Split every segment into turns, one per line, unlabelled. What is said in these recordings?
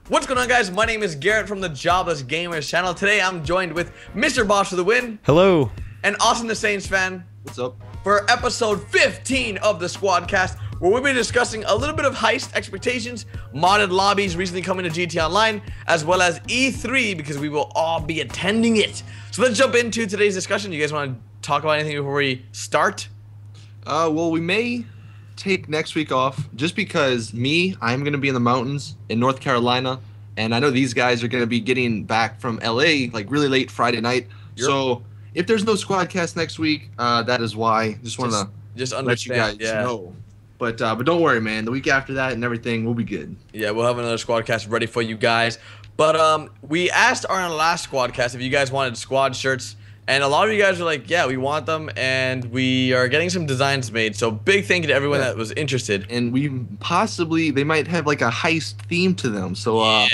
What's going on, guys? My name is Garrett from the JoblessGamers channel. Today I'm joined with Mr. Boss for the win.
Hello.
And Austin the Saints-Fan.
What's up?
For episode 15 of the Squadcast, where we'll be discussing a little bit of heist expectations, modded lobbies recently coming to GT Online, as well as E3, because we will all be attending it. So let's jump into today's discussion. You guys want to talk about anything before we start?
Well, we may take next week off just because I'm going to be in the mountains in North Carolina, and I know these guys are going to be getting back from LA like really late Friday night. Yep. So if there's no Squadcast next week, that is why. Just want to let you guys know. But don't worry, man. The week after that and everything will be good.
Yeah, we'll have another Squadcast ready for you guys. But we asked our last Squadcast if you guys wanted squad shirts. And a lot of you guys are like, yeah, we want them, and we are getting some designs made. So big thank you to everyone that was interested.
And they might have like a heist theme to them. So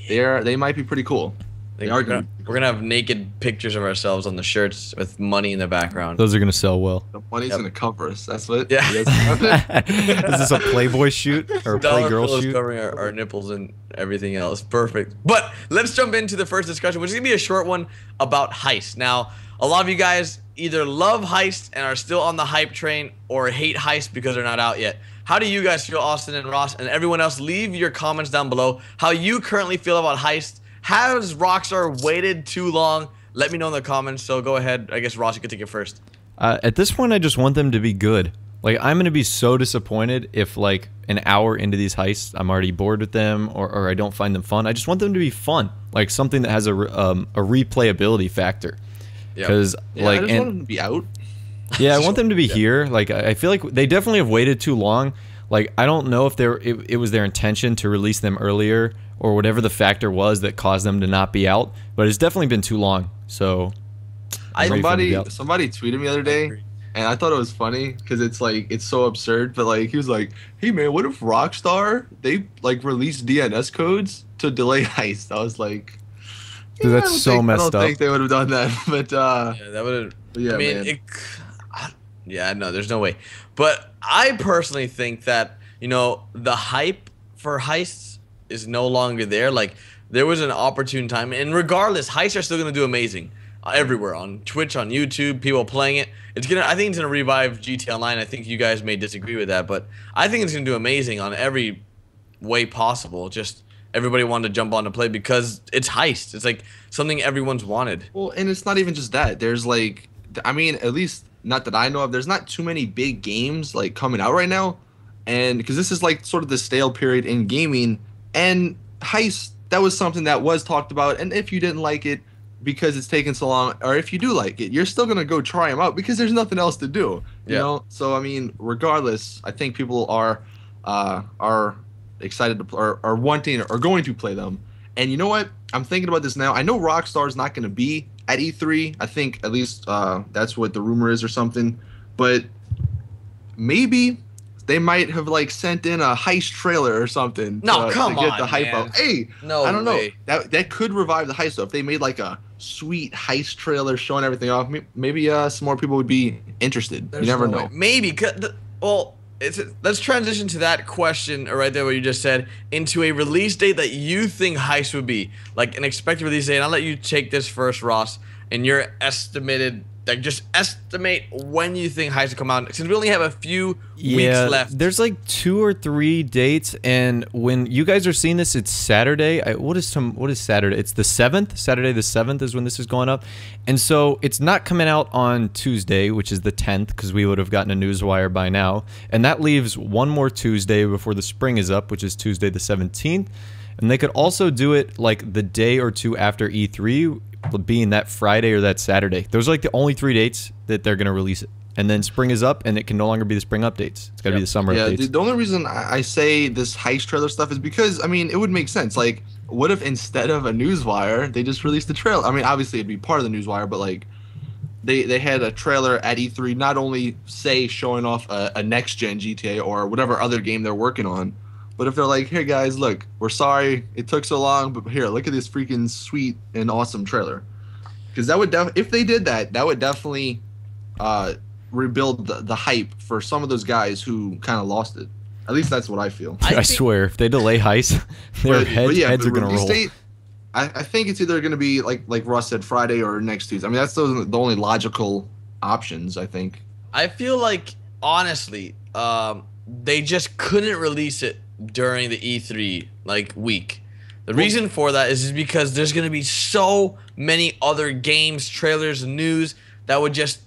they might be pretty cool.
We're gonna have naked pictures of ourselves on the shirts with money in the background.
Those are gonna sell well.
The money's gonna cover us. That's what.
Yeah.
Is this a Playboy shoot or a Playgirl shoot?
Covering our nipples and everything else. Perfect. But let's jump into the first discussion, which is gonna be a short one about Heist. Now, a lot of you guys either love Heist and are still on the hype train, or hate Heist because they're not out yet. How do you guys feel, Austin and Ross, and everyone else? Leave your comments down below. How you currently feel about Heist? Has Rockstar waited too long? Let me know in the comments. So go ahead. I guess, Ross, you can take it first.
At this point, I just want them to be good. Like, I'm going to be so disappointed if, like, an hour into these heists, I'm already bored with them, or I don't find them fun. I just want them to be fun. Like, something that has a replayability factor. Because,
I just want them to be out.
Yeah, I want them to be here. Like, I feel like they definitely have waited too long. Like, I don't know if it was their intention to release them earlier, or whatever the factor was that caused them to not be out, but it's definitely been too long. So
somebody tweeted me the other day, and I thought it was funny because it's so absurd, but like he was like, hey man, what if Rockstar they like released DNS codes to delay Heist? I was like,
dude, that's so messed up.
I don't think they would have done that, but
yeah, that would have.
Yeah,
I mean, no, there's no way. But I personally think that, you know, the hype for Heists is no longer there. Like, there was an opportune time, and regardless, Heists are still gonna do amazing everywhere, on Twitch, on YouTube, people playing it. I think it's gonna revive GT Online. I think you guys may disagree with that, but I think it's gonna do amazing on every way possible. Just everybody wanted to jump on to play because it's Heist. It's like something everyone's wanted.
Well, and it's not even just that. There's like, I mean, at least not that I know of, there's not too many big games like coming out right now, and because this is like sort of the stale period in gaming. And Heist, that was something that was talked about, and if you didn't like it because it's taken so long, or if you do like it, you're still gonna go try them out because there's nothing else to do, you know. So I mean, regardless, I think people are excited to are wanting or going to play them. And you know what? I'm thinking about this now. I know Rockstar's not gonna be at E3. I think at least that's what the rumor is or something. But maybe they might have like sent in a Heist trailer or something to get the hype up. Hey,
no,
I don't know. That could revive the Heist. So if they made like a sweet Heist trailer showing everything off, maybe some more people would be interested. You never know.
Maybe. Well, let's transition to that question right there, what you just said, into a release date that you think Heist would be, like an expected release date. And I'll let you take this first, Ross, and your estimated. Like, just estimate when you think Heist will come out, since we only have a few weeks left.
There's like 2 or 3 dates, and when you guys are seeing this, it's Saturday. What is Saturday? It's the 7th. Saturday the 7th is when this is going up, and so it's not coming out on Tuesday, which is the 10th, because we would have gotten a newswire by now, and that leaves one more Tuesday before the spring is up, which is Tuesday the 17th, and they could also do it like the day or two after E3. Being that Friday or that Saturday. Those are like the only 3 dates that they're going to release it. And then spring is up, and it can no longer be the spring updates. It's got to be the summer updates.
Yeah, the only reason I say this Heist trailer stuff is because, I mean, it would make sense. Like, what if instead of a newswire, they just released a trailer? I mean, obviously it'd be part of the newswire, but like, they had a trailer at E3, not only, say, showing off a next-gen GTA or whatever other game they're working on, but if they're like, hey guys, look, we're sorry it took so long, but here, look at this freaking sweet and awesome trailer. Because that would if they did that, that would definitely rebuild the hype for some of those guys who kind of lost it. At least that's what I feel.
I swear, if they delay Heist, their heads are gonna roll.
I think it's either gonna be like Russ said, Friday or next Tuesday. I mean, that's the only logical options, I think.
I feel like honestly, they just couldn't release it during the E3 week. The reason for that is because there's gonna be so many other games, trailers, and news that would just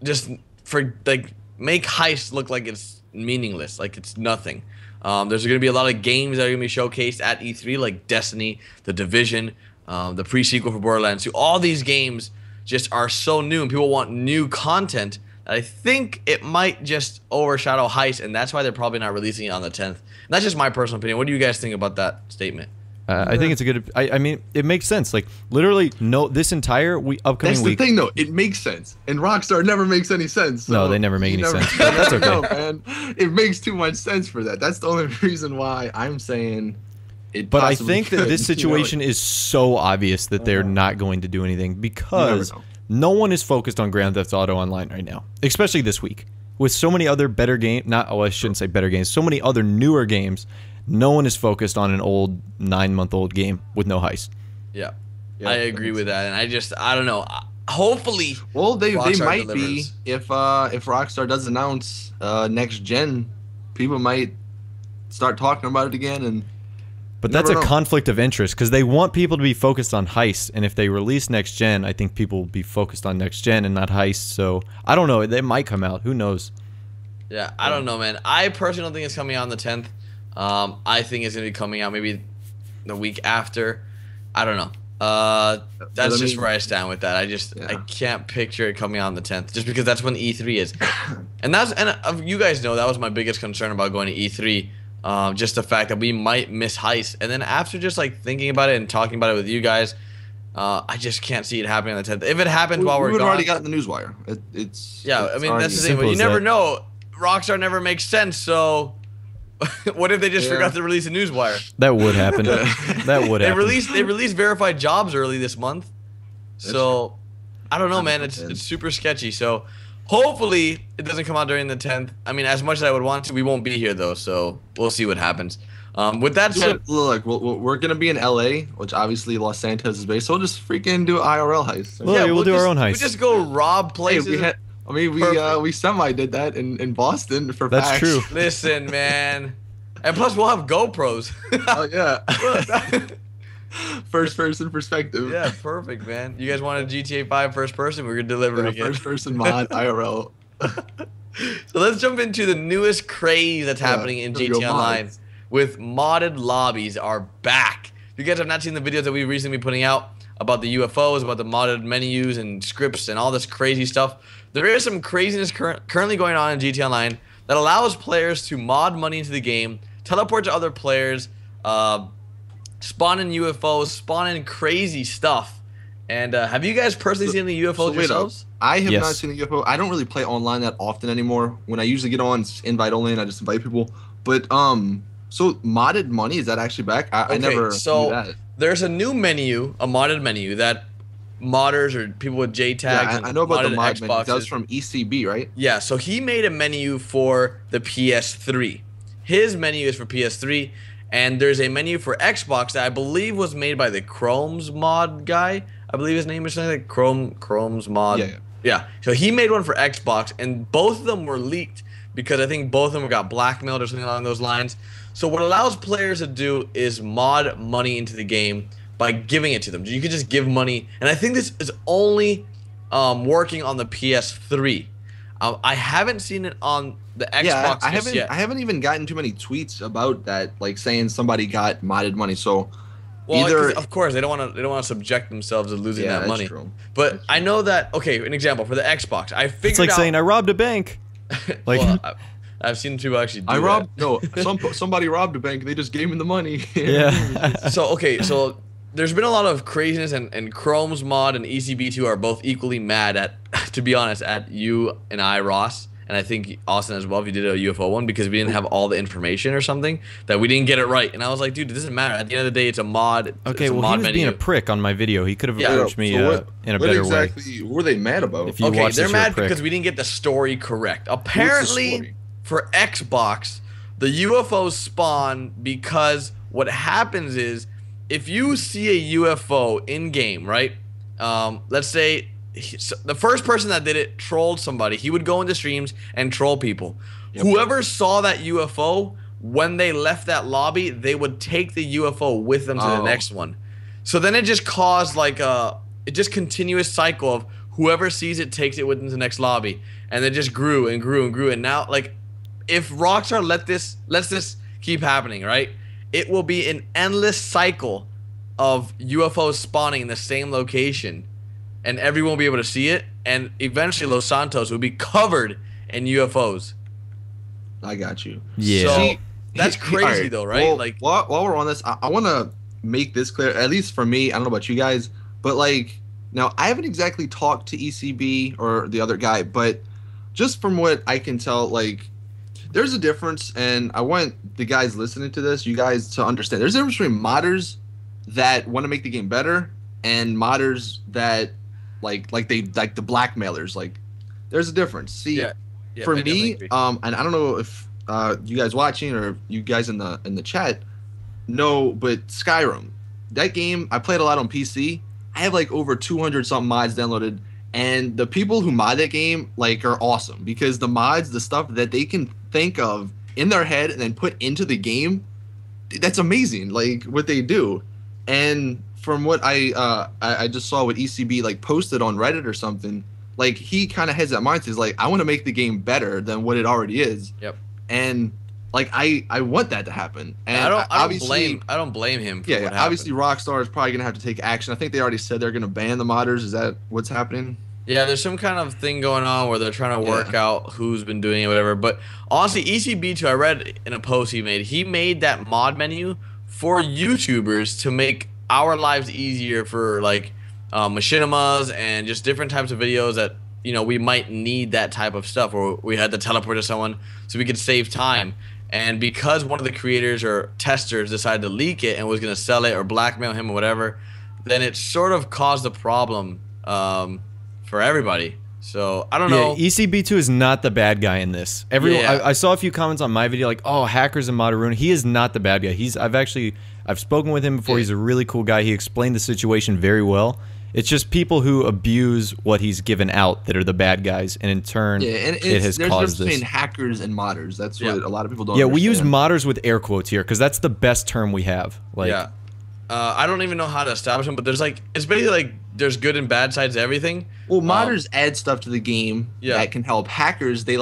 make Heist look like it's meaningless, like it's nothing. There's going to be a lot of games that are going to be showcased at E3, like Destiny, The Division, the pre-sequel for Borderlands 2. All these games just are so new, and people want new content that I think it might just overshadow Heist, and that's why they're probably not releasing it on the 10th. And that's just my personal opinion. What do you guys think about that statement?
I think it's a good. I mean, it makes sense. Like literally, this entire upcoming week.
That's the thing, though. It makes sense, and Rockstar never makes any sense. So
no, they never make any sense. That's okay.
No, man. It makes too much sense for that. That's the only reason why I'm saying it.
But I think that this situation is so obvious that they're not going to do anything because no one is focused on Grand Theft Auto Online right now, especially this week with so many other better games. I shouldn't say better games. So many other newer games. No one is focused on an old 9-month-old game with no Heist.
Yeah, I agree with that, and I don't know. Hopefully,
well, they might be if Rockstar does announce next gen, people might start talking about it again.
But that's a conflict of interest because they want people to be focused on Heist, and if they release next gen, I think people will be focused on next gen and not Heist. So I don't know. They might come out. Who knows?
Yeah, I don't know, man. I personally don't think it's coming out on the 10th. I think it's going to be coming out maybe the week after. I don't know. That's just where I stand with that. I can't picture it coming out on the 10th just because that's when E3 is. And you guys know that was my biggest concern about going to E3. Just the fact that we might miss Heist. And then after just thinking about it and talking about it with you guys, I just can't see it happening on the 10th. If it happens while we're gone.
We already got it in the newswire.
I mean, that's the thing. But you never know. Rockstar never makes sense, so... What if they just forgot to release a newswire?
That would happen. That would happen.
They released verified jobs early this month, so I don't know, man. It's super sketchy. So hopefully it doesn't come out during the 10th. I mean, as much as I would want to, we won't be here though, so we'll see what happens. With that said,
look, we're gonna be in LA, which obviously Los Santos is based, so we'll just freaking do an IRL heist.
Yeah, we'll do our own heist.
We just go rob places.
We semi did that in Boston for
That's
facts.
true.
Listen, man. And plus we'll have GoPros.
Oh yeah. First person perspective.
Yeah, perfect, man. You guys wanted GTA 5 first person? We're gonna deliver again.
First person mod IRL.
So let's jump into the newest craze that's happening in GTA Online. With modded lobbies are back. If you guys have not seen the videos that we've recently been putting out about the UFOs, about the modded menus and scripts and all this crazy stuff, there is some craziness currently going on in GTA Online that allows players to mod money into the game, teleport to other players, spawn in UFOs, spawn in crazy stuff. And have you guys personally seen any UFOs yourselves?
I have not seen a UFO. I don't really play online that often anymore. When I usually get on, it's invite only, and I just invite people. But so modded money, is that actually back? I never knew that.
There's a new menu, a modded menu that modders or people with JTags.
Yeah, I know about the mod menu. That was from ECB, right?
Yeah, so he made a menu for the PS3. His menu is for PS3, and there's a menu for Xbox that I believe was made by the Chrome's mod guy. I believe his name is something like Chrome's mod. Yeah. So he made one for Xbox, and both of them were leaked because I think both of them got blackmailed or something along those lines. So what allows players to do is mod money into the game by giving it to them. You could just give money, and I think this is only working on the PS3. I haven't seen it on the Xbox yet.
I haven't even gotten too many tweets about that, like saying somebody got modded money. So,
well, of course they don't want to subject themselves to losing that money.
True.
But I know that. Okay, an example for the Xbox. I figured
it's like saying I robbed a bank. Like.
Well, I've seen people actually do that.
Somebody robbed a bank. They just gave him the money.
Yeah.
So there's been a lot of craziness, and Chrome's mod and ECB2 are both equally mad at, to be honest, at you and I, Ross, and I think Austin as well if you did a UFO one, because we didn't have all the information or something, that we didn't get it right. And I was like, dude, it doesn't matter. At the end of the day, it's a mod.
Okay, well, he was being a prick on my video. He could have approached me in a better way.
What exactly were they mad about?
Okay, they're mad because we didn't get the story correct. Apparently, for Xbox, The UFOs spawn because what happens is if you see a UFO in game, right? Let's say the first person that did it trolled somebody. He would go into streams and troll people. Yep. Whoever saw that UFO, when they left that lobby, they would take the UFO with them to the next one. So then it just caused like a continuous cycle of whoever sees it takes it with them to the next lobby, and it just grew and grew and grew. And now, like, if Rockstar lets this keep happening, right, it will be an endless cycle of UFOs spawning in the same location, and everyone will be able to see it, and eventually Los Santos will be covered in UFOs.
I got you.
Yeah.
So that's crazy, though, right?
Well,
like,
while we're on this, I want to make this clear, at least for me. I don't know about you guys, but like, now I haven't exactly talked to ECB or the other guy, but just from what I can tell, like, there's a difference, and I want the guys listening to this, you guys, to understand. There's a difference between modders that want to make the game better and modders that like the blackmailers. Like, there's a difference. See, for me, and I don't know if you guys watching or you guys in the chat know, but Skyrim, that game, I played a lot on PC. I have like over 200 something mods downloaded, and the people who mod that game like are awesome, because the mods, the stuff that they can think of in their head and then put into the game, that's amazing, like what they do. And from what I just saw what ECB like posted on Reddit or something, like he kind of has that mindset, is like, I want to make the game better than what it already is.
Yep.
And like I want that to happen. And
I don't blame him for what happened.
Obviously Rockstar is probably gonna have to take action. I think they already said they're gonna ban the modders. Is that what's happening?
Yeah, there's some kind of thing going on where they're trying to work out who's been doing it, whatever. But honestly, ECB2, I read in a post he made that mod menu for YouTubers to make our lives easier for like machinimas and just different types of videos that, you know, we might need that type of stuff, or we had to teleport to someone so we could save time. And because one of the creators or testers decided to leak it and was going to sell it or blackmail him or whatever, then it sort of caused a problem for everybody. So I don't know.
ECB2 is not the bad guy in this. Everyone, I saw a few comments on my video like, "Oh, hackers and Moderuna." He is not the bad guy. I've spoken with him before. He's a really cool guy. He explained the situation very well. It's just people who abuse what he's given out that are the bad guys, and in turn, it has caused this. There's a difference between
hackers and modders. That's what a lot of people don't.
Yeah,
understand.
we use modders with air quotes here because that's the best term we have. Like,
I don't even know how to establish them, but there's like, it's basically like there's good and bad sides to everything.
Well, modders add stuff to the game that can help. Hackers, they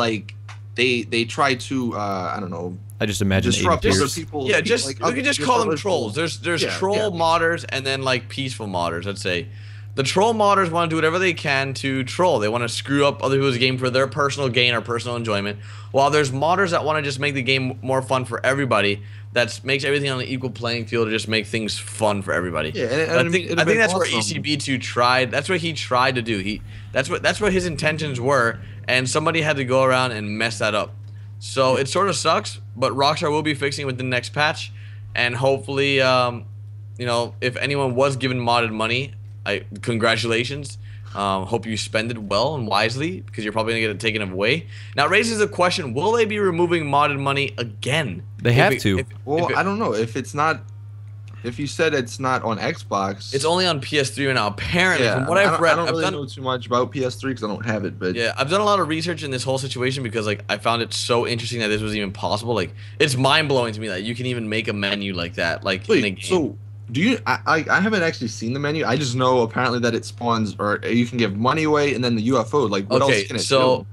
try to I don't know.
I just imagine
disrupt other people.
Yeah, just like, we could just call them trolls. There's troll modders and then like peaceful modders. I'd say the troll modders want to do whatever they can to troll. They want to screw up other people's game for their personal gain or personal enjoyment. While there's modders that want to just make the game more fun for everybody. That makes everything on an equal playing field to just make things fun for everybody. Yeah, and I think that's where ECB2 tried. That's what he tried to do. That's what his intentions were, and somebody had to go around and mess that up. So it sort of sucks, but Rockstar will be fixing it with the next patch, and hopefully, you know, if anyone was given modded money, congratulations. Hope you spend it well and wisely, because you're probably gonna get it taken away. Now it raises the question: will they be removing modded money again?
They have to.
I don't know if it's not. If you said it's not on Xbox,
it's only on PS3 right now. Apparently, from what I've read,
I don't really know too much about PS3 because I don't have it. But
yeah, I've done a lot of research in this whole situation because like I found it so interesting that this was even possible. Like, it's mind blowing to me that you can even make a menu like that. Like, in a game.
So do you? I haven't actually seen the menu. I just know apparently that it spawns, or you can give money away, and then the UFO. Like, what else can it do?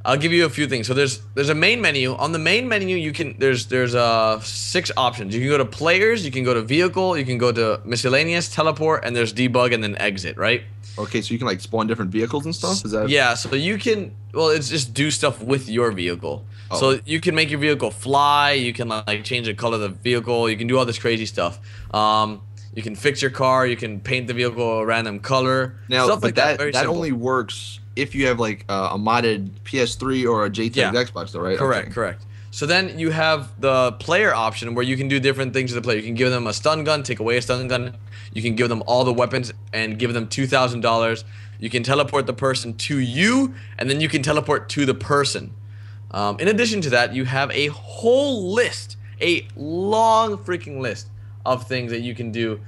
I'll give you a few things. So there's a main menu. On the main menu, you can there's 6 options. You can go to players, you can go to vehicle, you can go to miscellaneous, teleport, and there's debug and then exit, right?
Okay, so you can like spawn different vehicles and stuff. Is that?
Yeah. So you can. Well, it's just do stuff with your vehicle. Oh. So you can make your vehicle fly. You can like change the color of the vehicle. You can do all this crazy stuff. You can fix your car. You can paint the vehicle a random color.
Now,
stuff
but
like
that only works if you have like a modded PS3 or a JTX Xbox, though, right?
Correct, correct. So then you have the player option where you can do different things to the player. You can give them a stun gun, take away a stun gun. You can give them all the weapons and give them $2,000. You can teleport the person to you, and then you can teleport to the person. In addition to that, you have a whole list, a long freaking list of things that you can do.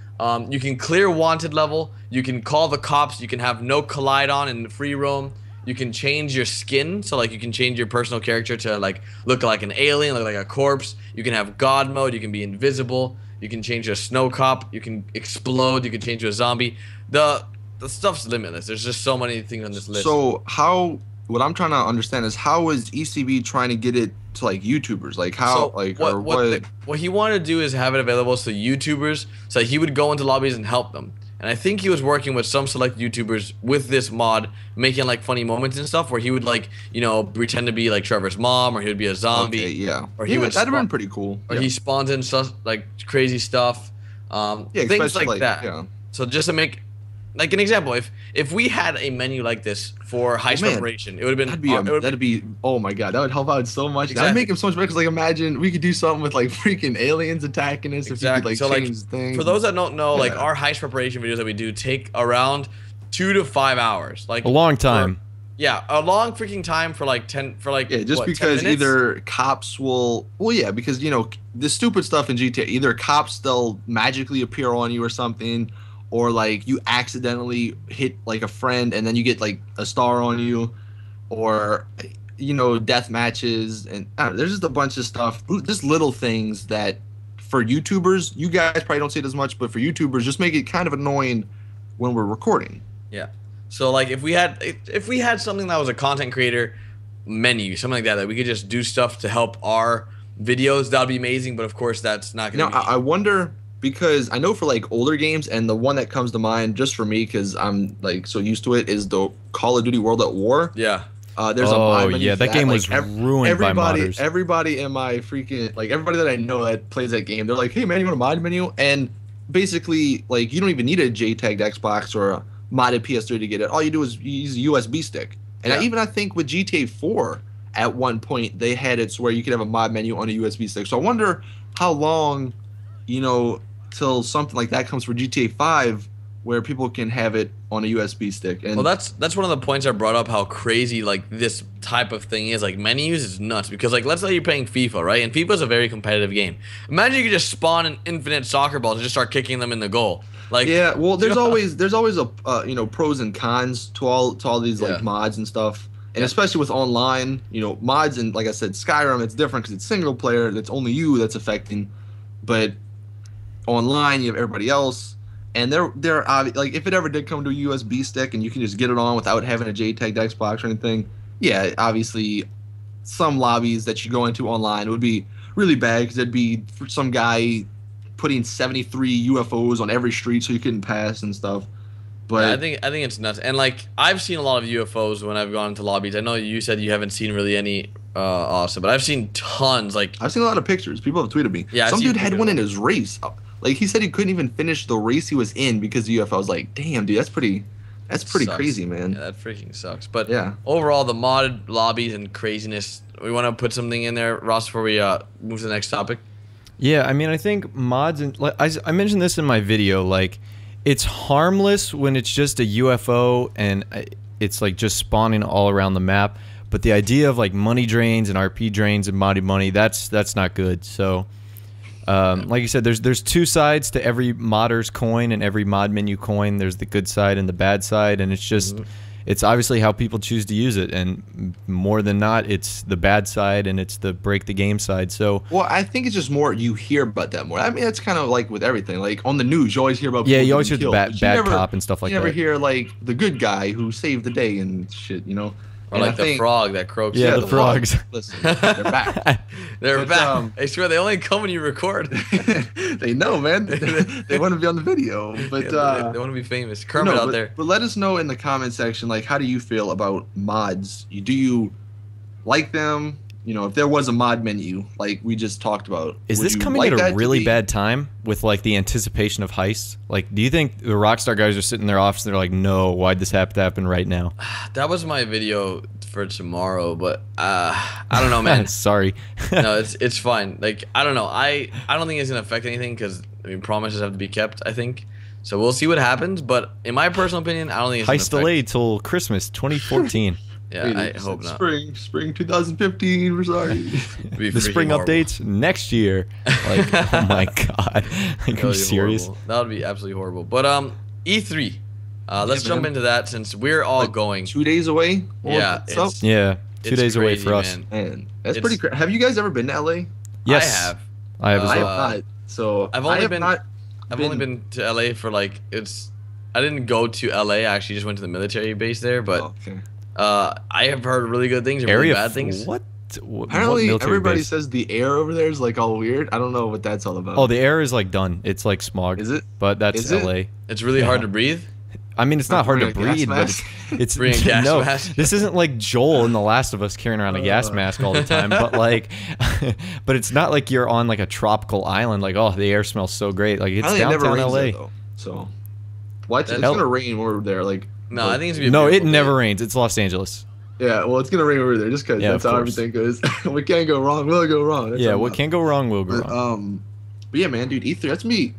You can clear wanted level. You can call the cops. You can have no collide on and free roam. You can change your skin, so like you can change your personal character to like look like an alien, look like a corpse. You can have God mode. You can be invisible. You can change your snow cop. You can explode. You can change to a zombie. The stuff's limitless. There's just so many things on this list.
So what I'm trying to understand is how is ECB trying to get it to like YouTubers? Like how
what he wanted to do is have it available to YouTubers, so he would go into lobbies and help them. And I think he was working with some select YouTubers with this mod, making like funny moments and stuff where he would like, you know, pretend to be like Trevor's mom, or he would be a zombie.
Okay, yeah.
Or he would
that'd have been pretty cool.
Or he spawns in stuff like crazy stuff. Things like that.
Yeah.
So just to make like an example, if we had a menu like this for Heist preparation, it would have been
that'd be oh my god, that would help out so much.
Exactly.
That'd make him so much better, because like imagine we could do something with like freaking aliens attacking us if you could like change things.
For those that don't know, like our Heist preparation videos that we do take around 2 to 5 hours. Like
a long time.
A long freaking time for like
just because either cops will because you know the stupid stuff in GTA, either cops they'll magically appear on you or something, or like you accidentally hit like a friend and then you get like a star on you, or you know, death matches, and there's just a bunch of stuff, just little things that for YouTubers, you guys probably don't see it as much, but for YouTubers just make it kind of annoying when we're recording.
Yeah. So like if we had something that was a content creator menu, something like that we could just do stuff to help our videos, that'd be amazing, but of course that's not gonna be.
I wonder, because I know for like older games, and the one that comes to mind just for me because I'm like so used to it is the Call of Duty World at War.
Yeah.
There's a mod menu for
that game was ruined by modders.
Everybody in my freaking everybody that I know that plays that game, they're like, hey man, you want a mod menu? And basically like you don't even need a JTAG'd Xbox or a modded PS3 to get it. All you do is use a USB stick. And I think with GTA 4 at one point they had it where you could have a mod menu on a USB stick. So I wonder how long, you know, till something like that comes for GTA 5 where people can have it on a USB stick. And
well, that's one of the points I brought up, how crazy like this type of thing is. Like menus is nuts, because like let's say you're playing FIFA, right? And FIFA's a very competitive game. Imagine you could just spawn an infinite soccer ball and just start kicking them in the goal. Like
yeah, well there's always a you know, pros and cons to all these like mods and stuff. And especially with online, you know, mods, and like I said, Skyrim, it's different because it's single player. That's only you that's affecting. But online, you have everybody else. And they're like, if it ever did come to a USB stick and you can just get it on without having a JTAG Xbox or anything, yeah, obviously some lobbies that you go into online would be really bad, because there'd be some guy putting 73 UFOs on every street so you couldn't pass and stuff. But
yeah, I think it's nuts. And like I've seen a lot of UFOs when I've gone into lobbies. I know you said you haven't seen really any Austin, but I've seen tons. Like
I've seen a lot of pictures. People have tweeted me. Yeah, some dude had one in his race. Like he said he couldn't even finish the race he was in because of UFO. I was like, damn, dude, that's pretty crazy, man.
Yeah, that freaking sucks. But yeah, overall, the modded lobbies and craziness. We want to put something in there, Ross, before we move to the next topic.
Yeah, I mean, I think mods, and I mentioned this in my video, like it's harmless when it's just a UFO and it's like just spawning all around the map. But the idea of like money drains and RP drains and modded money, that's not good. So. Like you said, there's two sides to every modder's coin and every mod menu coin. There's the good side and the bad side, and it's just it's obviously how people choose to use it, and more than not, it's the bad side and it's the break the game side. So
well, I think it's just more you hear about that more. I mean, it's kind of like with everything. Like on the news, you always hear about
you always hear the bad cop and stuff like that.
You never hear like the good guy who saved the day and shit, you know.
Or like the frog that croaks.
Yeah, the frogs.
Listen, they're back.
They're back. I swear, they only come when you record.
They know, man. They want to be on the video, but
they want to be famous. Kermit out there.
But let us know in the comment section, like, how do you feel about mods? Do you like them? You know, if there was a mod menu, like we just talked about,
is this coming at a really bad time with like the anticipation of heists? Like, do you think the Rockstar guys are sitting in their office and they're like, no, why'd this have to happen right now?
That was my video for tomorrow, but I don't know, man.
Sorry.
No, it's fine. Like, I don't know. I don't think it's gonna affect anything, because I mean, promises have to be kept, I think. So we'll see what happens. But in my personal opinion, I don't think it's
Heist delayed till Christmas 2014.
Yeah,
Wait,
I
it's
hope not.
Spring 2015. We're sorry.
It'd be
The
freaking
spring
horrible.
updates next year. Like, oh my god. Like,
That
are
would
you
be
serious?
horrible. That would be absolutely horrible. But E3. Let's jump
man.
into that since we're all
Like,
going.
2 days away.
Yeah,
What's up?
it's
Yeah, 2
it's
days away
crazy,
for us.
man.
Man, that's
It's-
pretty crazy. Have you guys ever been to LA?
Yes,
I have.
I have as
I have
well.
not. So
I've only
I have
been-
not
I've only been to LA for like I didn't go to LA. I actually just went to the military base there, but
Oh, okay.
I have heard really good things and really
Area
bad things.
What?
Apparently,
military
everybody
base?
says the air over there is like all weird. I don't know what that's all about.
Oh, the air is like done. It's like smog.
Is it?
But that's
Is it?
LA.
It's really hard to breathe.
I mean, it's not hard to
bring a gas
breathe, but
mask?
it's
Bring a gas
no.
mask.
This isn't like Joel in The Last of Us carrying around a gas mask all the time. But like, but it's not like you're on like a tropical island. Like, oh, the air smells so great. Like, it's
Apparently it never
downtown
rains
LA.
there, though. So what? It's
That's-
gonna rain when we're there. Like
No, I think it's gonna be a
No, it
beautiful
never
day.
rains. It's Los Angeles.
yeah. Well, it's gonna rain over there just because
Yeah,
that's
of
how
course.
everything goes. What can't go wrong will go wrong. That's
Yeah,
how
what
it goes.
can go wrong will go
But,
wrong.
but yeah, man, dude, E3. That's me.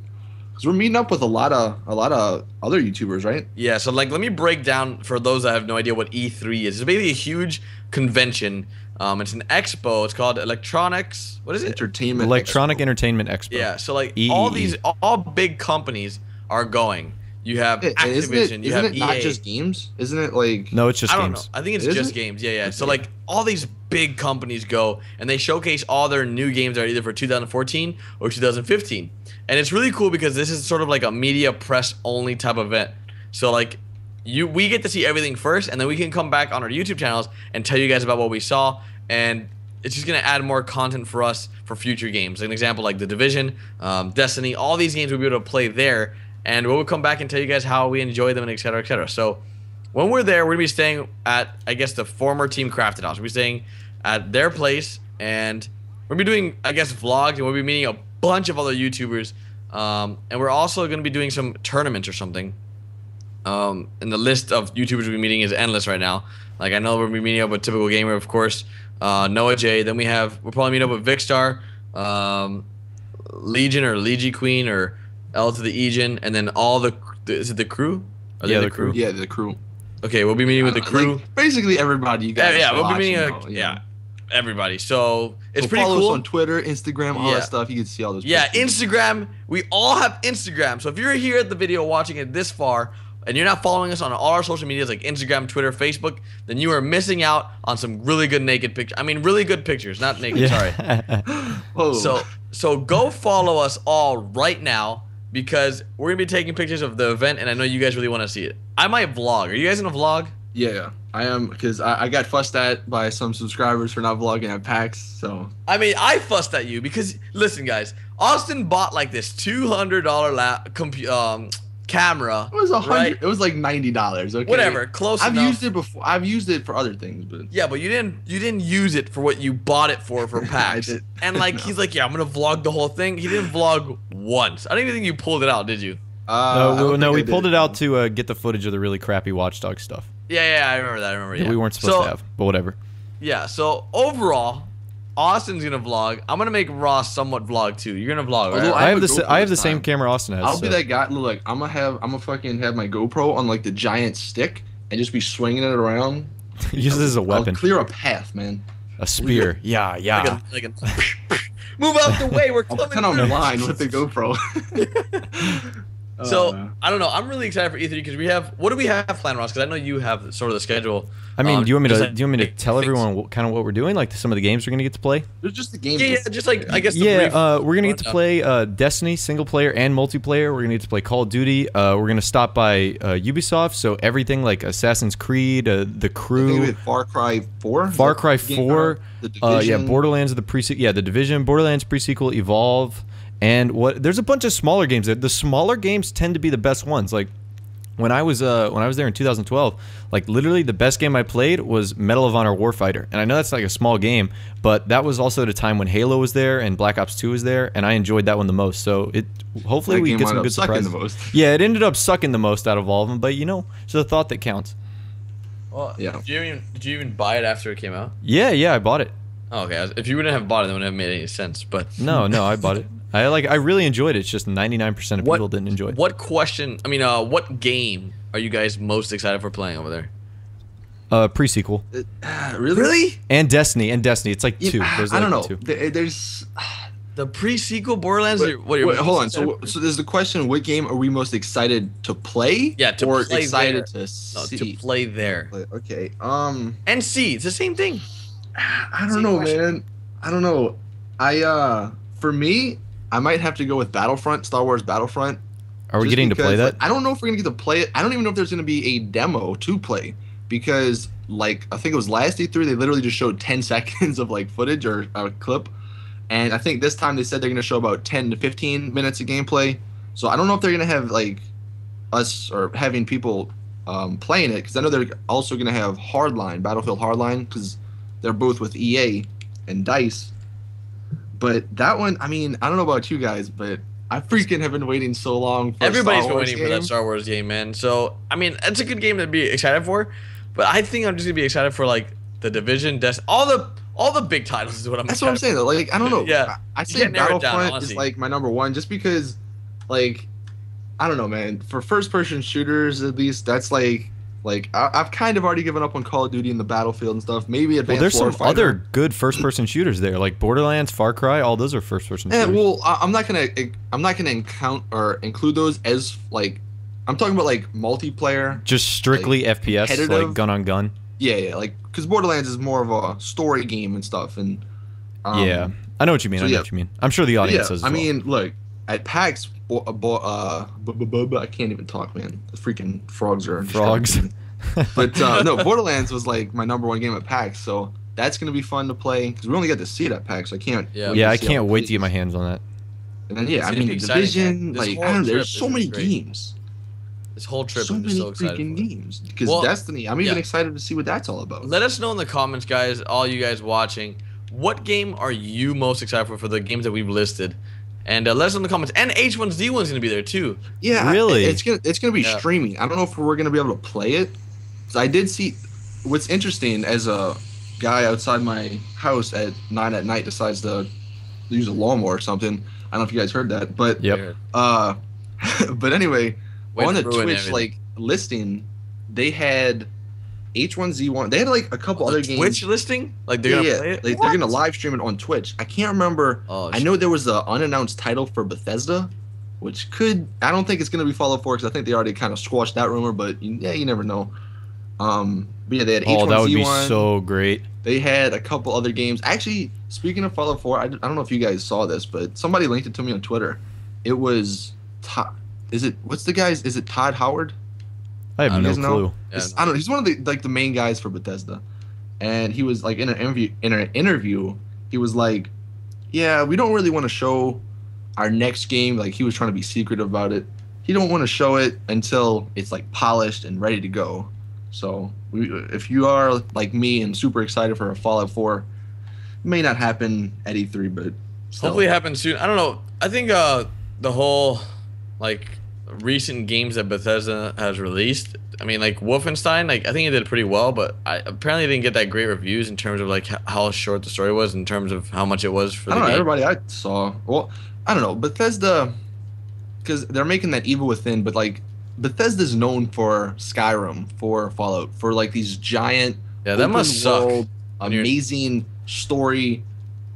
Cause we're meeting up with a lot of other YouTubers, right?
Yeah, so like let me break down for those that have no idea what E3 is. It's basically a huge convention. It's an expo. It's called Electronics. What is it?
Entertainment.
Electronic
Expo.
Entertainment Expo.
Yeah, so like
EEE.
all big companies are going. You have
And isn't
Activision,
it,
you
isn't
have
it not
EA.
just games? Isn't it like?
No, it's just
I don't know.
games.
I think it's
Is
just
it?
games. Yeah, yeah. So
Okay.
like all these big companies go and they showcase all their new games that are either for 2014 or 2015. And it's really cool because this is sort of like a media press only type event. So like we get to see everything first and then we can come back on our YouTube channels and tell you guys about what we saw, and it's just gonna add more content for us for future games. Like an example, like The Division, Destiny, all these games we'll be able to play there, and we'll come back and tell you guys how we enjoy them and etc. etc. So when we're there, we're gonna be staying at, I guess, the former Team Crafted house. We'll be staying at their place, and we'll be doing, I guess, vlogs, and we'll be meeting a bunch of other YouTubers, and we're also gonna be doing some tournaments or something. And the list of YouTubers we'll be meeting is endless right now. Like I know we'll be meeting up with Typical Gamer, of course, Noah J. Then we'll probably meet up with Vicstar, Legion or Legie Queen or L to the Egan, and then all is it the crew? Are they
Yeah, the crew.
Yeah, the crew.
Okay, we'll be meeting with the crew.
Like, basically everybody you guys.
Yeah, we'll be
watch,
meeting
you know,
yeah, everybody. So it's
So
pretty
follow
cool.
us on Twitter, Instagram, all
Yeah.
that stuff. You can see all those.
Yeah,
pictures.
Instagram. We all have Instagram. So if you're here at the video watching it this far and you're not following us on all our social medias like Instagram, Twitter, Facebook, then you are missing out on some really good naked pictures. I mean, really good pictures, not naked. Sorry.
Whoa.
So go follow us all right now because we're gonna be taking pictures of the event, and I know you guys really want to see it. I might vlog. Are you guys gonna vlog?
Yeah, I am, because I got fussed at by some subscribers for not vlogging at PAX. So
I mean, I fussed at you because listen, guys. Austin bought like this $200 camera.
it was $100.
right?
It was like $90. Okay.
Whatever, close
I've
enough.
used it before. I've used it for other things, but
Yeah, but you didn't use it for what you bought it for PAX.
did.
And like
No.
he's like, yeah, I'm gonna vlog the whole thing. He didn't vlog once. I don't even think you pulled it out, did you?
No, we pulled it out to get the footage of the really crappy Watchdog stuff
Yeah, I remember that. I remember.
that
Yeah,
we weren't supposed to have, but whatever.
Yeah, so overall, Austin's gonna vlog. I'm gonna make Ross somewhat vlog too. You're gonna vlog, right?
Although
I have
a
the
GoPro
I have the
this
same
time.
camera Austin has.
I'll be
so-
that guy. Look, I'm gonna fucking have my GoPro on like the giant stick and just be swinging it around.
Use this as a weapon,
I'll clear a path, man.
a spear. Yeah, yeah.
Like a move out the way. We're
I'll
coming
pretend I'm
through.
blind with the GoPro.
So I don't know. I'm really excited for E3 because what do we have planned, Ross? Because I know you have sort of the schedule.
I mean, do you want me
just
to
like
do you want me to
big
tell
things.
everyone kind of what we're doing, like some of the games we're gonna get to play?
There's just the game.
Yeah, just like I guess. The
Yeah,
brief
we're gonna get to
rundown.
play Destiny single player and multiplayer. We're gonna get to play Call of Duty. We're gonna stop by Ubisoft, so everything like Assassin's Creed, the
I think
Crew,
we had Far Cry 4.
Far Cry
Game
4,
The Division.
yeah, Borderlands the The Division, Borderlands pre-sequel, Evolve, and there's a bunch of smaller games. The smaller games tend to be the best ones. Like when I was there in 2012, like literally the best game I played was Medal of Honor Warfighter, and I know that's like a small game, but that was also at a time when Halo was there and Black Ops 2 was there, and I enjoyed that one the most. So hopefully
That
we
game
get
wound
some
up
good
sucking
surprises.
the most.
Yeah, it ended up sucking the most out of all of them, but you know, it's the thought that counts.
Well,
Yeah.
Did you even buy it after it came out?
Yeah, I bought it.
Oh, okay. If you wouldn't have bought it, it wouldn't have made any sense. But
No, I bought it. I really enjoyed it. It's just 99% of people didn't enjoy it.
What game are you guys most excited for playing over there?
Pre-sequel.
Really?
And Destiny. It's like two. There's
I
like
don't know.
two.
There's.
The pre-sequel Borderlands.
Wait, hold on. So there's the question: what game are we most excited to play?
Yeah, to
or
play
excited
there.
to see?
To play there.
Okay.
And see, it's the same thing.
I don't know, man. I don't know. For me, I might have to go with Battlefront, Star Wars Battlefront.
Are we getting to play that?
I don't know if we're gonna get to play it. I don't even know if there's gonna be a demo to play because, like, I think it was last E3 they literally just showed 10 seconds of like footage or a clip, and I think this time they said they're gonna show about 10 to 15 minutes of gameplay. So I don't know if they're gonna have like us or having people playing it because I know they're also gonna have Battlefield Hardline because they're both with EA and DICE. But that one, I mean, I don't know about you guys, but I freaking have been waiting so long for
Everybody's
a Star
been
Wars
waiting
game.
for that Star Wars game, man. So, I mean, it's a good game to be excited for, but I think I'm just gonna be excited for like the Division, all the big titles is what I'm.
That's what I'm saying though. Like, I don't know.
Yeah,
I say
narrow it down,
Battlefront is like my number one, just because, like, I don't know, man. For first-person shooters, at least, that's like I've kind of already given up on Call of Duty and the Battlefield and stuff. Maybe Advanced
there's some
Warfighter.
other good first-person shooters there, like Borderlands, Far Cry. All those are first-person shooters.
Yeah, well, I'm not gonna count or include those as like. I'm talking about like multiplayer.
Just strictly
like,
FPS, like
competitive.
gun on gun.
Yeah, like because Borderlands is more of a story game and stuff, and
yeah, I know what you mean.
so
I know
yeah.
what you mean. I'm sure the audience does.
I
As well.
mean, look at PAX. I can't even talk, man. The freaking frogs are
Frogs.
distracting me. But no, Borderlands was like my number one game at PAX, so that's gonna be fun to play because we only got to see it at PAX. So I can't.
Yeah.
wait
Yeah,
to
I
see
can't
how it
wait to get
plays.
my hands on that.
And then yeah,
It's
I
gonna
mean,
be
the
exciting,
Division,
man. This
like
whole
I don't know,
trip
there's
is
so
gonna be
many
great.
games,
This whole trip,
so
I'm
many
so excited
freaking
for.
games. Because
Well,
Destiny, I'm even
yeah.
excited to see what that's all about.
Let us know in the comments, guys, all you guys watching, what game are you most excited for the games that we've listed? And let us know in the comments. And H1Z1's gonna be there too.
Yeah,
Really?
It's gonna be
Yeah.
streaming. I don't know if we're gonna be able to play it. So I did see. What's interesting as a guy outside my house at 9 at night decides to use a lawnmower or something. I don't know if you guys heard that, but
Yep.
but anyway,
Way
on
to
the
ruin
Twitch
everything.
like listing, they had H1Z1. They had like a couple other games.
Twitch listing? Like they're gonna play it?
Like, they're gonna live stream it on Twitch. I can't remember.
Oh,
I know there was an unannounced title for Bethesda, which I don't think it's gonna be Fallout 4 because I think they already kind of squashed that rumor. But yeah, you never know. But yeah, they had H1Z1.
Oh, that would be so great.
They had a couple other games. Actually, speaking of Fallout 4, I don't know if you guys saw this, but somebody linked it to me on Twitter. It was Todd. What's the guy's? Is it Todd Howard?
I have
You
no
guys know?
clue.
Yeah,
I don't know. He's one of the main guys for Bethesda, and he was like in an interview. He was like, "Yeah, we don't really want to show our next game." Like he was trying to be secretive about it. He don't want to show it until it's like polished and ready to go. So if you are like me and super excited for a Fallout 4, it may not happen at E3, but still.
Hopefully it happens soon. I don't know. I think the whole like recent games that Bethesda has released, I mean like Wolfenstein, like I think it did pretty well, but I apparently didn't get that great reviews in terms of like how short the story was, in terms of how much it was for
I
the
don't know.
game.
Everybody I saw, well, I don't know. Bethesda, because they're making that Evil Within, but like Bethesda's known for Skyrim, for Fallout, for like these giant,
Yeah, that must suck.
world,
when you're-
amazing story.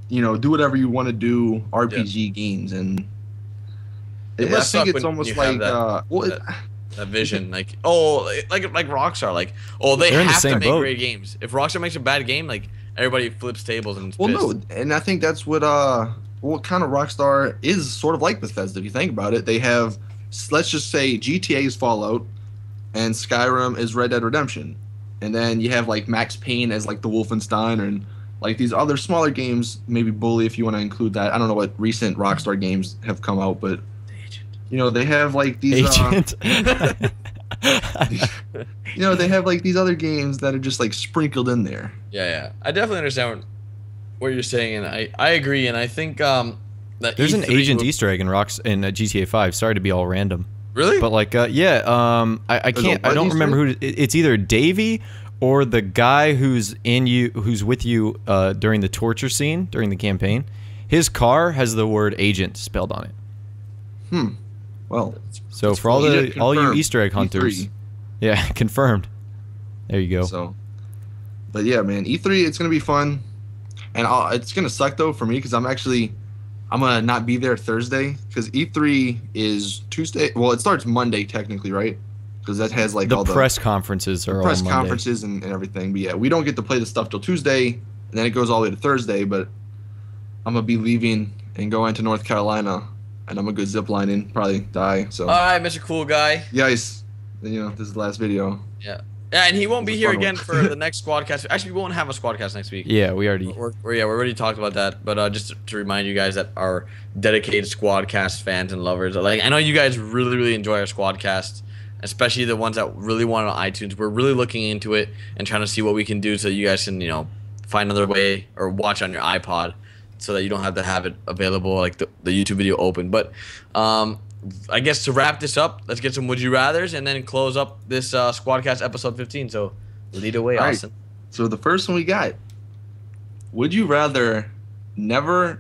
You know, do whatever you want to do RPG games, and
It
I
must
think
suck
it's
when
almost
you have
like
that- that vision, like like Rockstar, like they
They're in the
have to
same
make
boat.
great games. If Rockstar makes a bad game, like everybody flips tables and it's
well,
pissed.
no, and I think that's what kind of Rockstar is sort of like Bethesda. If you think about it, they have, let's just say GTA is Fallout, and Skyrim is Red Dead Redemption, and then you have like Max Payne as like the Wolfenstein, and like these other smaller games, maybe Bully if you want to include that. I don't know what recent Rockstar games have come out, but you know they have like these.
Agent.
You know they have like these other games that are just like sprinkled in there.
Yeah, I definitely understand what you're saying, and I agree, and I think that
There's an
E3
agent
will-
Easter egg in GTA 5. Sorry to be all random,
Really?
but like I can't. I don't remember who. It's either Davey or the guy who's with you during the torture scene during the campaign. His car has the word agent spelled on it.
Well,
So
It's
for all
Agent
you
confirmed,
Easter egg hunters,
E3.
yeah, confirmed. There you go.
So, But yeah, man, E3 it's gonna be fun, and it's gonna suck though for me because I'm gonna not be there Thursday because E3 is Tuesday. Well, it starts Monday technically, right? Because that has like
The
all the
press conferences are
press
on Monday.
conferences and everything. But yeah, we don't get to play the stuff till Tuesday, and then it goes all the way to Thursday. But I'm gonna be leaving and going to North Carolina, and I'm gonna go ziplining, probably die. So.
All right, Mr. Cool Guy.
Yes, you know this is the last video.
Yeah. Yeah, and he won't be
It's a
here
fun
again
one.
for the next Squadcast. Actually, we won't have a Squadcast next week.
Yeah, we already.
We already talked about that. But just to remind you guys that are dedicated Squadcast fans and lovers, like I know you guys really enjoy our Squadcast, especially the ones that really want it on iTunes. We're really looking into it and trying to see what we can do so you guys can, find another way or watch on your iPod so that you don't have to have it available, like the YouTube video open. But I guess to wrap this up, let's get some Would You Rathers and then close up this Squadcast episode 15. So lead away,
All right.
Austin.
So the first one we got. Would you rather never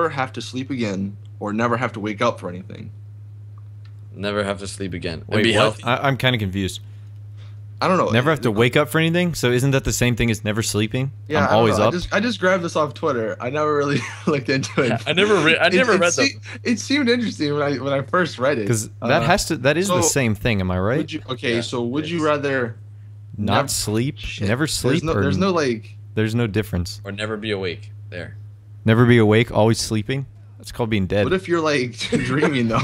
have to sleep again or never have to wake up for anything?
Never have to sleep again. And
Wait,
be
what?
healthy.
I'm kind of confused.
I don't know.
Never have to wake up for anything. So isn't that the same thing as never sleeping?
Yeah,
I'm
I don't
always
know.
up.
I just grabbed this off Twitter. I never really looked into it.
I never read them.
It seemed interesting when I first read it.
Because that is the
so
same thing. Am I right?
Would you rather
Not
never-
sleep,
Shit.
never sleep,
There's no like.
there's no difference.
Or never be awake. There.
Never be awake, always sleeping. That's called being dead.
What if you're like dreaming though?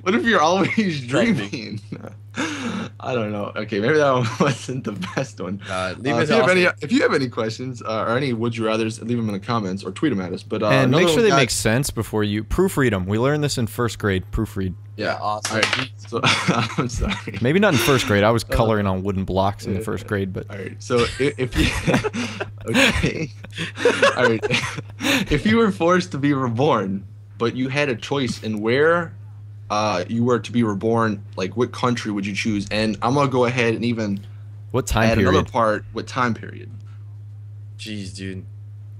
What if you're always dreaming? I don't know. Okay, maybe that one wasn't the best one.
Leave it
If you have any questions or any would you rather's, leave them in the comments or tweet them at us. But
and make
another
sure
one
they
got-
make sense before you proofread them. We learned this in first grade. Proofread.
Yeah,
awesome.
All right. So I'm sorry.
Maybe not in first grade. I was coloring on wooden blocks in the first grade, but
All right. So if you okay, all right. If you were forced to be reborn, but you had a choice in where you were to be reborn, like what country would you choose? And I'm gonna go ahead and even
what time
add
period?
another part. What time period?
Jeez, dude.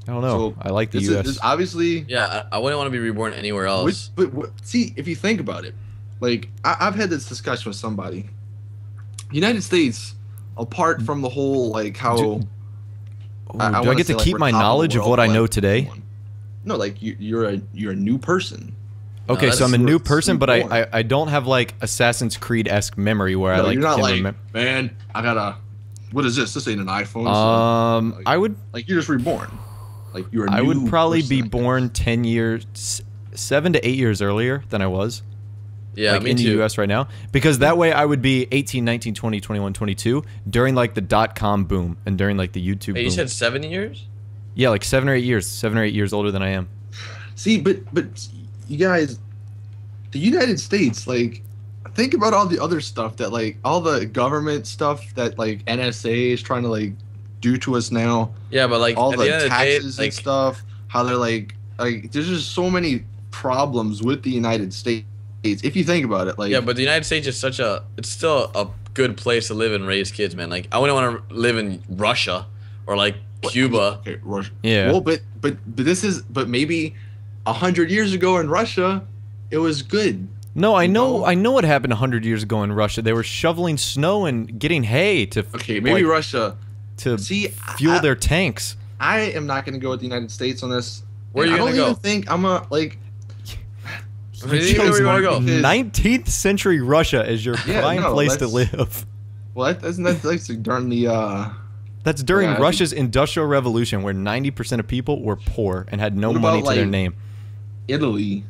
I don't know.
So
I like the
This
U.S.
is obviously.
Yeah, I wouldn't want to be reborn anywhere else.
See, if you think about it, like I've had this discussion with somebody. United States, apart from the whole like how.
Ooh, do I
wanna
get
say,
to
like,
keep
we're
my
top of the
knowledge of
world,
what I
but,
know
like,
today?
No, like you're a new person.
Okay,
that's
so I'm a
where
new
it's
person, but
reborn.
I don't have like Assassin's Creed-esque memory where I
No,
like
you're not
can
like,
remember.
man, I gotta. What is this? This ain't an iPhone.
I would
Like you're just reborn. Like you're.
I would probably
person,
be
I guess.
born 10 years, 7 to 8 years earlier than I was.
Yeah,
like
me
in
too.
the U.S. right now, because that way I would be 18, 19, 20, 21, 22 during like the .com boom and during like the YouTube
Hey,
boom.
you said 7 years?
Yeah, like 7 or 8 years. 7 or 8 years older than I am.
See, but you guys, the United States, like, think about all the other stuff that like all the government stuff that like NSA is trying to like do to us now.
Yeah, but like
All
at
the
the end of the day,
taxes
like,
and stuff. How they're like there's just so many problems with the United States. If you think about it, like
yeah, but the United States is it's still a good place to live and raise kids, man. Like I wouldn't want to live in Russia or like Cuba.
Okay, Russia.
Yeah.
Well, but maybe 100 years ago in Russia, it was good.
No, I know.
No.
I know what happened 100 years ago in Russia. They were shoveling snow and getting hay to
Okay, maybe
like,
Russia.
to
See,
fuel their tanks.
I am not going to go with the United States on this.
Where are you
I
gonna
don't
go?
even think I'm a like.
I mean, you know where you want to go.
Because-
19th century Russia as your
Yeah,
prime
no,
place to
that's-
live.
Well, that's like during the.
That's during
Yeah, I
Russia's Industrial Revolution, where 90% of people were poor and had no
What
money
about,
to their
like,
name.
Italy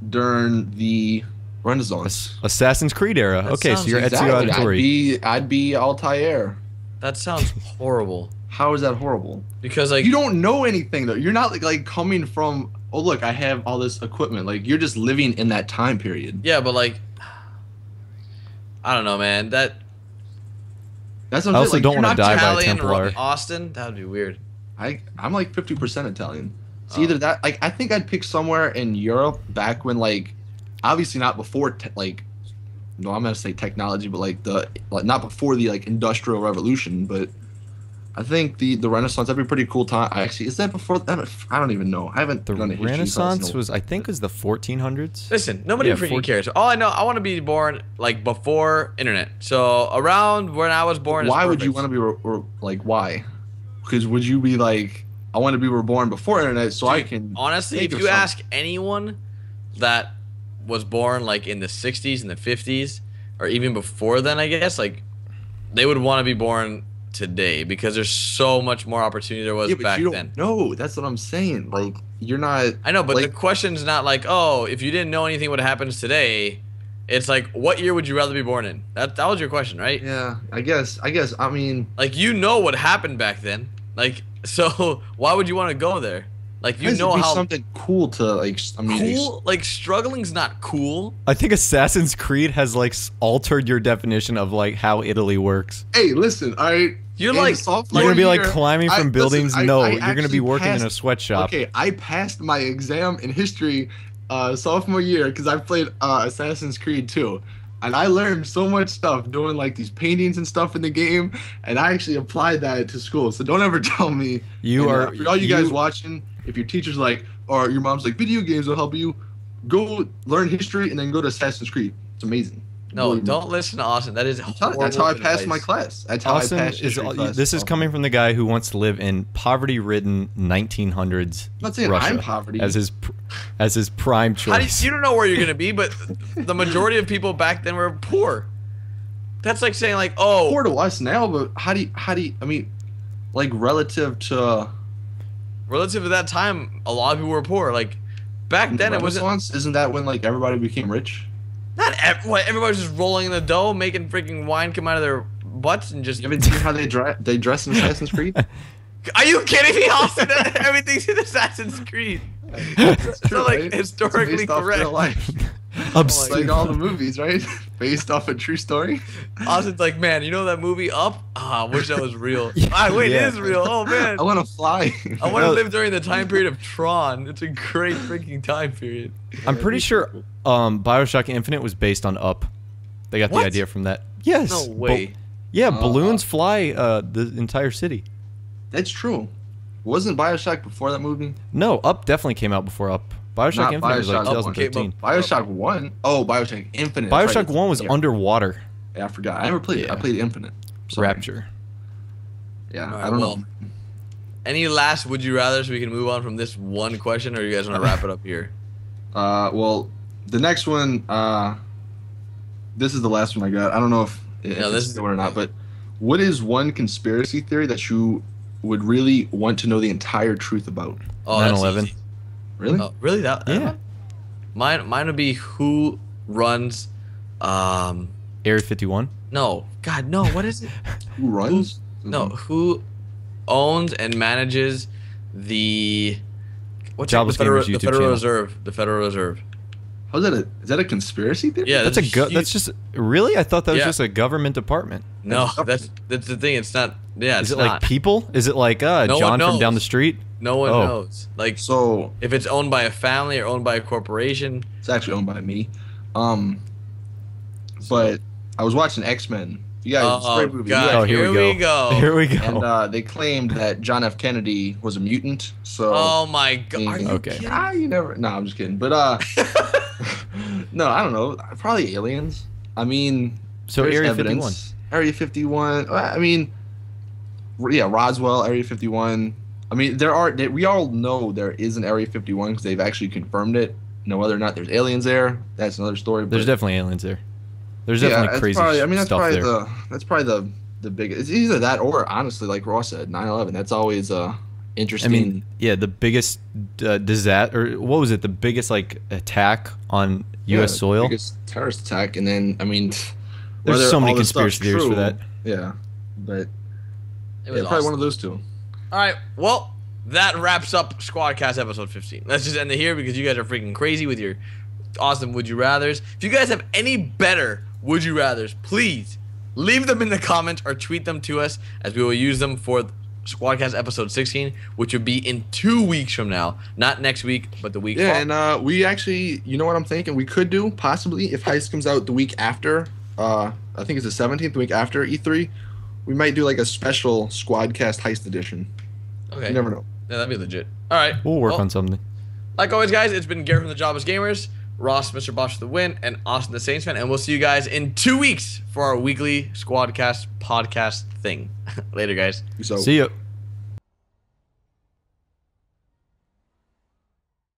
during the Renaissance.
Assassin's Creed era.
That
Okay, so
sounds
you're
Exactly.
Ezio Auditore.
I'd be Altair.
That sounds horrible.
How is that horrible?
Because like
You don't know anything though. You're not like coming from. Oh look, I have all this equipment. Like you're just living in that time period.
yeah, but like I don't know, man. That's
That's what I'm
I
saying.
also
Like,
don't
you're
wanna
not
die by a
Italian
Templar.
Austin. That would be weird.
I'm like 50% Italian. It's
Oh.
either that. Like I think I'd pick somewhere in Europe back when like, obviously not before like, no, I'm gonna say technology, but like not before the like industrial revolution. But I think the Renaissance, that'd be a pretty cool time. Actually, is that before? I don't even know. I haven't
The
done a history class
Renaissance
in a-
was, I think, was the 1400s.
Listen, nobody
Yeah,
freaking cares. All I know, I want to be born like before internet. So around when I was born.
Why
is
would you
perfect.
want to be like? Why? Because would you be like, I want to be reborn before internet so I can.
Honestly,
think
if
of
you
something.
ask anyone that was born like in the 60s and the 50s, or even before then, I guess, like they would want to be born today because there's so much more opportunity there was
Yeah, but
back
you don't
then.
know. That's what I'm saying. Like, you're not.
I know, but
like,
the question's not like, oh, if you didn't know anything what happens today. It's like, what year would you rather be born in? That was your question, right?
Yeah, I guess. I mean,
Like, you know what happened back then. Like, so why would you want to go there? Like, you
has to
know
be
how
something cool to like. I mean,
cool. Like, struggling's not cool.
I think Assassin's Creed has like altered your definition of like how Italy works.
hey, listen. All right.
You're
in
like-
sophomore
You're gonna be like
year,
climbing from buildings.
listen,
No,
I
you're gonna be
actually
working in a
passed-
sweatshop.
Okay, I passed my exam in history sophomore year because I played Assassin's Creed 2. And I learned so much stuff doing like these paintings and stuff in the game, and I actually applied that to school. So don't ever tell me.
You
and,
are
for all you guys watching. If your teacher's like, or your mom's like, video games will help you, go learn history and then go to Assassin's Creed. It's amazing.
No,
Believe me.
don't listen to Austin. That is
That's
horrible
how I passed my
advice.
class. That's how
Austin
I passed
is.
history class.
This is coming from the guy who wants to live in poverty-ridden 1900s
I'm not saying
Russia
I'm poverty.
as his prime
How do
choice.
you don't know where you're gonna be, but the majority of people back then were poor. That's like saying like, oh,
poor to us now, but how do you? I mean, like relative to
relative to that time, a lot of people were poor. Like back then, it wasn't.
Renaissance? Isn't that when like everybody became rich?
Not everybody was just rolling in the dough, making freaking wine come out of their butts, and just.
You haven't seen how they dress in Assassin's Creed?
Are you kidding me, Austin? Everything's in Assassin's Creed. So like
right?
historically
It's based off
correct.
real life.
Obs-
Like all the movies, right? Based off a true story.
Austin's like, man, you know that movie Up? Ah, I wish that was real. Ah, wait,
Yeah.
it is real. Oh man,
I want to fly.
I want to live during the time period of Tron. It's a great freaking time period.
I'm pretty sure BioShock Infinite was based on Up. They got
What?
the idea from that. Yes.
No way.
Yeah, balloons fly the entire city.
That's true. Wasn't BioShock before that movie?
No, Up definitely came out before Up. BioShock
Not
Infinite was like
BioShock Up,
2013.
BioShock 1? Oh, BioShock Infinite. that's
BioShock
right.
1 was
Yeah.
underwater.
Yeah, I forgot. I never played it. I
Yeah.
played Infinite. Sorry.
Rapture.
Yeah,
Alright,
I don't
well,
know.
Any last would you rather so we can move on from this one question, or you guys want to wrap it up here?
Well, the next one, this is the last one I got. I don't know if
this
it's
is
the one or not, but what is one conspiracy theory that you would really want to know the entire truth about?
Oh, that's
9/11.
easy.
Really?
Oh, really? That
Yeah.
Mine would be who runs.
Area 51.
No, God, no. What is it?
Who runs?
No, who owns and manages the what's
JoblessGamers
the Federal,
YouTube
the Federal
channel.
Reserve? The Federal Reserve.
How's that? Is that a conspiracy theory?
Yeah,
That's a
huge-
that's just really. I thought that was
Yeah.
just a government department.
no. That's the thing. It's not. Yeah, it's
Is it
not.
like people? Is it like
one
John from down
knows.
the street?
No one
Oh.
knows. Like
So
if it's owned by a family or owned by a corporation.
it's actually owned by me. But I was watching X-Men. You guys, it's a
Oh
great movie.
God!
Oh,
here we go.
Here we go.
And they claimed that John F. Kennedy was a mutant. So
Oh my God! Are you
Okay.
kidding?
you never. No, I'm just kidding. But no, I don't know. Probably aliens. I mean,
So
there's
Area
evidence. Area 51. I mean, yeah, Roswell, Area 51. I mean, we all know there is an Area 51 because they've actually confirmed it. Now, whether or not there's aliens there, that's another story.
There's
but,
definitely aliens there. There's
yeah,
definitely
that's
crazy
probably, I mean, that's
stuff
probably
there.
that's probably the biggest. It's either that or honestly, like Ross said, 9/11. That's always
I
interesting.
mean, yeah, the biggest disaster, or what was it? The biggest like attack on U.S.
Yeah,
soil.
biggest terrorist attack, and then I mean,
There's
whether
so many
all this
conspiracy
stuff's
theories for
true,
that.
Yeah, but
It
yeah,
was
probably
awesome.
one of those two.
All right. Well, that wraps up Squadcast episode 15. Let's just end it here because you guys are freaking crazy with your awesome would you rathers. If you guys have any better would you rathers, please leave them in the comments or tweet them to us as we will use them for Squadcast episode 16, which would be in 2 weeks from now. Not next week, but the week
Yeah,
following.
and we actually, you know what I'm thinking? We could do possibly if Heist comes out the week after. I think it's the 17th, the week after E3. we might do like a special Squadcast Heist edition.
Okay.
You never know.
Yeah, that'd be legit. All right.
We'll work on something.
Like always, guys, it's been Garrett from the Jobless Gamers, Ross, Mr. Boss for the win, and Austin the Saints fan, and we'll see you guys in 2 weeks for our weekly Squadcast podcast thing. Later, guys.
So.
See ya.